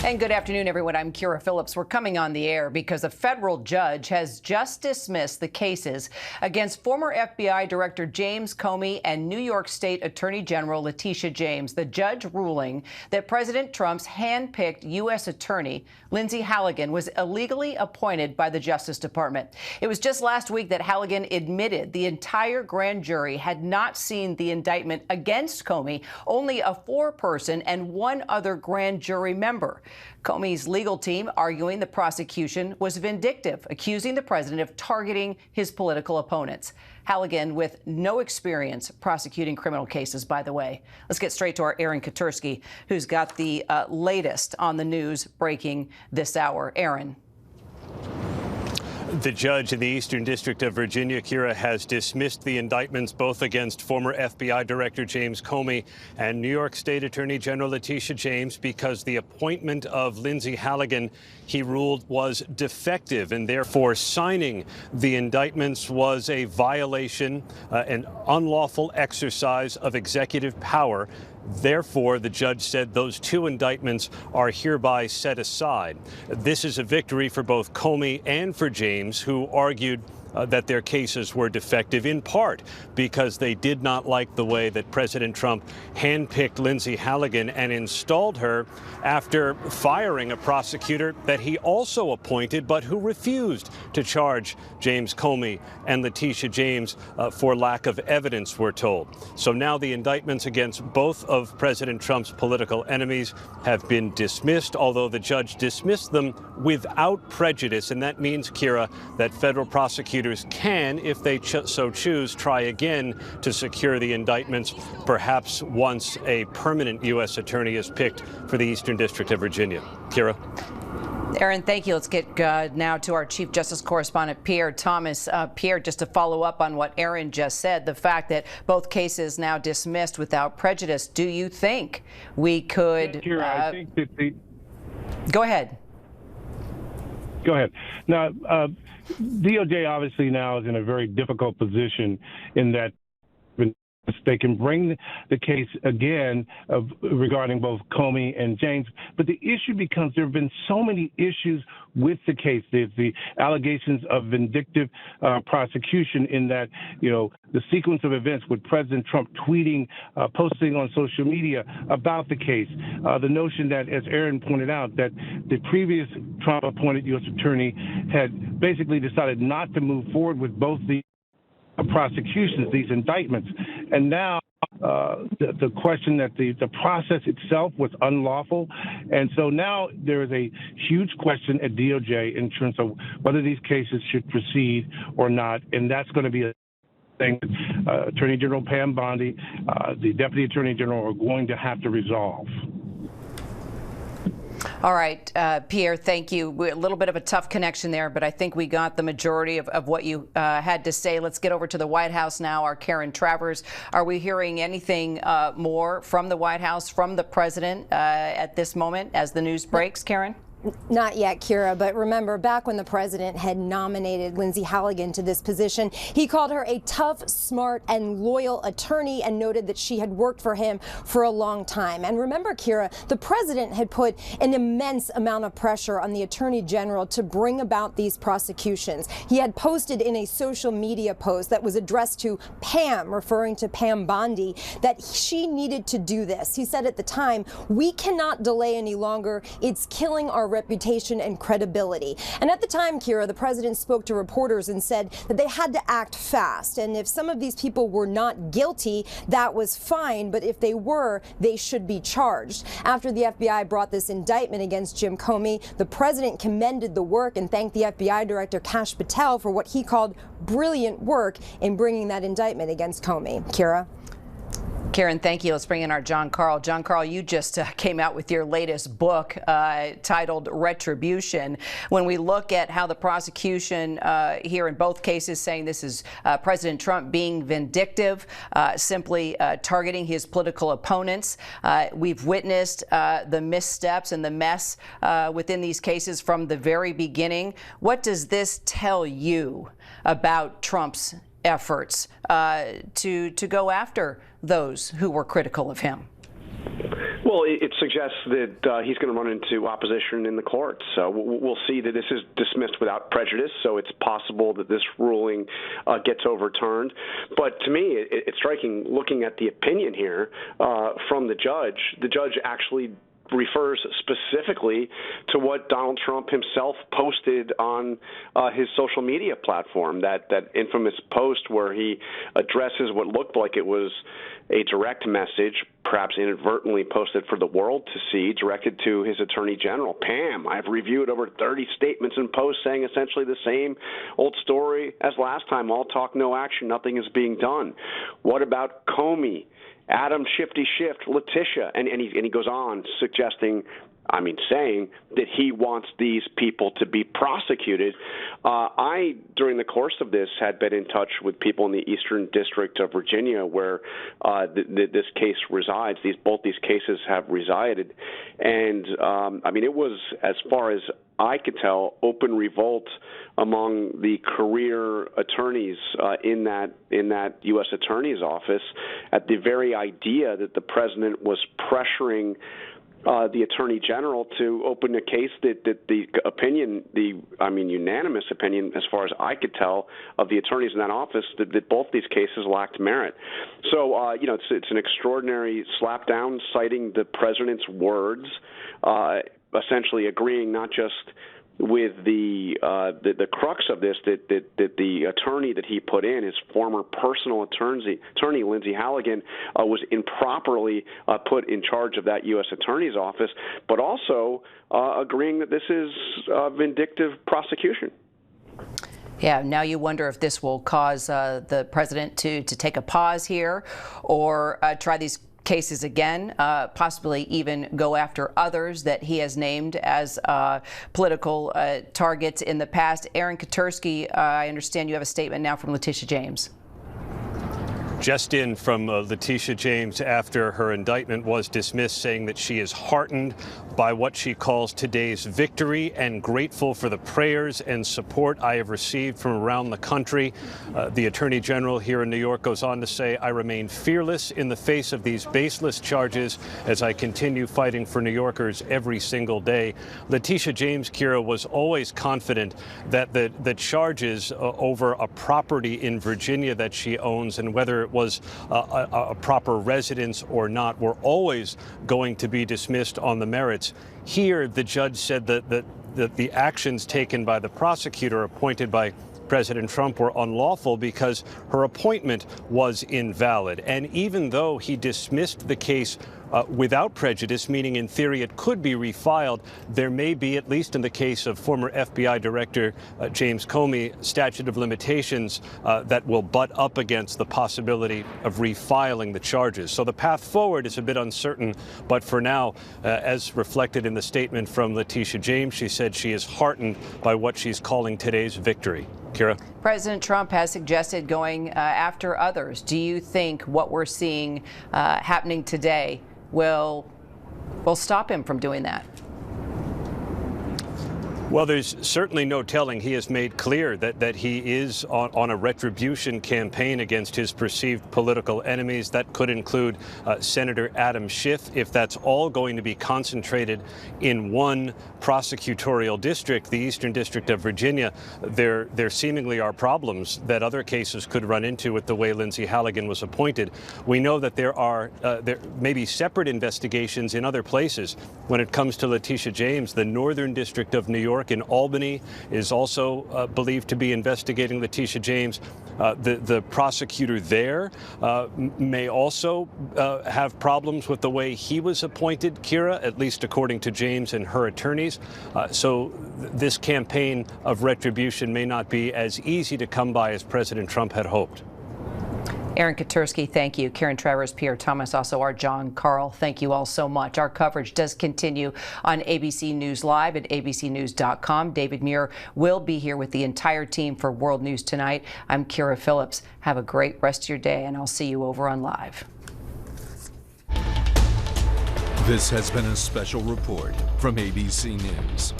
And good afternoon, everyone. I'm Kira Phillips. We're coming on the air because a federal judge has just dismissed the cases against former FBI Director James Comey and New York State Attorney General Letitia James. The judge ruling that President Trump's hand-picked U.S. Attorney Lindsay Halligan was illegally appointed by the Justice Department. It was just last week that Halligan admitted the entire grand jury had not seen the indictment against Comey, only a four-person and one other grand jury member. Comey's legal team arguing the prosecution was vindictive, accusing the president of targeting his political opponents. Halligan with no experience prosecuting criminal cases, by the way. Let's get straight to our Aaron Katursky, who's got the latest on the news breaking this hour. Aaron. The judge in the Eastern District of Virginia, Kira, has dismissed the indictments both against former FBI Director James Comey and New York State Attorney General Letitia James because the appointment of Lindsay Halligan, he ruled, was defective, and therefore signing the indictments was a violation, an unlawful exercise of executive power. Therefore, the judge said those two indictments are hereby set aside. This is a victory for both Comey and for James, who argued that their cases were defective, in part because they did not like the way that President Trump handpicked Lindsay Halligan and installed her after firing a prosecutor that he also appointed, but who refused to charge James Comey and Letitia James for lack of evidence, we're told. So now the indictments against both of President Trump's political enemies have been dismissed, although the judge dismissed them without prejudice. And that means, Kira, that federal prosecutors can, if they so choose, try again to secure the indictments, perhaps once a permanent U.S. attorney is picked for the Eastern District of Virginia. Kira. Aaron, thank you. Let's get now to our Chief Justice Correspondent, Pierre Thomas. Pierre, just to follow up on what Aaron just said, the fact that both cases now dismissed without prejudice, do you think we could... Kira, I think that Go ahead. Go ahead. Now, DOJ obviously now is in a very difficult position in that they can bring the case again regarding both Comey and James, but the issue becomes there have been so many issues with the case. There's the allegations of vindictive prosecution in that, the sequence of events with President Trump tweeting, posting on social media about the case. The notion that, as Aaron pointed out, that the previous Trump-appointed U.S. attorney had basically decided not to move forward with both the prosecutions, these indictments. And now the question that the process itself was unlawful. And so now there is a huge question at DOJ in terms of whether these cases should proceed or not. And that's going to be a thing Attorney General Pam Bondi, the Deputy Attorney General, are going to have to resolve. All right, Pierre, thank you. A little bit of a tough connection there, but I think we got the majority of what you had to say. Let's get over to the White House now. Our Karen Travers. Are we hearing anything more from the White House, from the president at this moment as the news breaks, Karen? Not yet, Kira, but remember, back when the president had nominated Lindsay Halligan to this position, he called her a tough, smart, and loyal attorney and noted that she had worked for him for a long time. And remember, Kira, the president had put an immense amount of pressure on the attorney general to bring about these prosecutions. He had posted in a social media post that was addressed to Pam, referring to Pam Bondi, that she needed to do this. He said at the time, "We cannot delay any longer. It's killing our reputation and credibility." And at the time, Kira, the president spoke to reporters and said that they had to act fast. And if some of these people were not guilty, that was fine. But if they were, they should be charged. After the FBI brought this indictment against Jim Comey, the president commended the work and thanked the FBI director Kash Patel for what he called brilliant work in bringing that indictment against Comey. Kira. Karen, thank you. Let's bring in our John Carl. John Carl, you just came out with your latest book titled Retribution. When we look at how the prosecution here in both cases saying this is President Trump being vindictive, simply targeting his political opponents, we've witnessed the missteps and the mess within these cases from the very beginning. What does this tell you about Trump's efforts to go after those who were critical of him? Well, it suggests suggests that he's going to run into opposition in the courts. So we'll see that this is dismissed without prejudice, so it's possible that this ruling gets overturned. But to me, it's striking, looking at the opinion here from the judge actually refers specifically to what Donald Trump himself posted on his social media platform, that infamous post where he addresses what looked like it was a direct message, perhaps inadvertently posted for the world to see, directed to his Attorney General. Pam, I've reviewed over 30 statements and posts saying essentially the same old story as last time. All talk, no action. Nothing is being done. What about Comey? Adam Shifty Shift, Letitia, and he goes on saying that he wants these people to be prosecuted. I, during the course of this, had been in touch with people in the Eastern District of Virginia where this case resides. Both these cases have resided. And, it was, as far as I could tell, open revolt among the career attorneys in that U.S. Attorney's office at the very idea that the president was pressuring the Attorney General to open a case that the opinion, unanimous opinion, as far as I could tell, of the attorneys in that office, that both these cases lacked merit. So, it's an extraordinary slapdown, citing the president's words, essentially agreeing not just with the crux of this, that the attorney that he put in, his former personal attorney Lindsey Halligan, was improperly put in charge of that U.S. Attorney's office, but also agreeing that this is vindictive prosecution. Yeah, now you wonder if this will cause the president to take a pause here or try these cases again, possibly even go after others that he has named as political targets in the past. Aaron Katersky, I understand you have a statement now from Letitia James. Just in from Letitia James after her indictment was dismissed, saying that she is heartened by what she calls today's victory and grateful for the prayers and support I have received from around the country. The Attorney General here in New York goes on to say, I remain fearless in the face of these baseless charges as I continue fighting for New Yorkers every single day. Letitia James, Kira, was always confident that the charges over a property in Virginia that she owns, and whether it was a proper residence or not, were always going to be dismissed on the merits. Here, the judge said that the actions taken by the prosecutor appointed by President Trump were unlawful because her appointment was invalid. And even though he dismissed the case without prejudice, meaning in theory it could be refiled, there may be, at least in the case of former FBI Director James Comey, statute of limitations that will butt up against the possibility of refiling the charges. So the path forward is a bit uncertain, but for now, as reflected in the statement from Letitia James, she said she is heartened by what she's calling today's victory. Kira? President Trump has suggested going after others. Do you think what we're seeing happening today will stop him from doing that? Well, there's certainly no telling. He has made clear that he is on a retribution campaign against his perceived political enemies. That could include Senator Adam Schiff. If that's all going to be concentrated in one prosecutorial district, the Eastern District of Virginia, there seemingly are problems that other cases could run into with the way Lindsey Halligan was appointed. We know that there may be separate investigations in other places. When it comes to Letitia James, the Northern District of New York in Albany is also believed to be investigating Letitia James. The prosecutor there may also have problems with the way he was appointed, Kira, at least according to James and her attorneys. So this campaign of retribution may not be as easy to come by as President Trump had hoped. Aaron Katersky, thank you. Karen Travers, Pierre Thomas, also our John Carl. Thank you all so much. Our coverage does continue on ABC News Live at abcnews.com. David Muir will be here with the entire team for World News Tonight. I'm Kira Phillips. Have a great rest of your day, and I'll see you over on Live. This has been a special report from ABC News.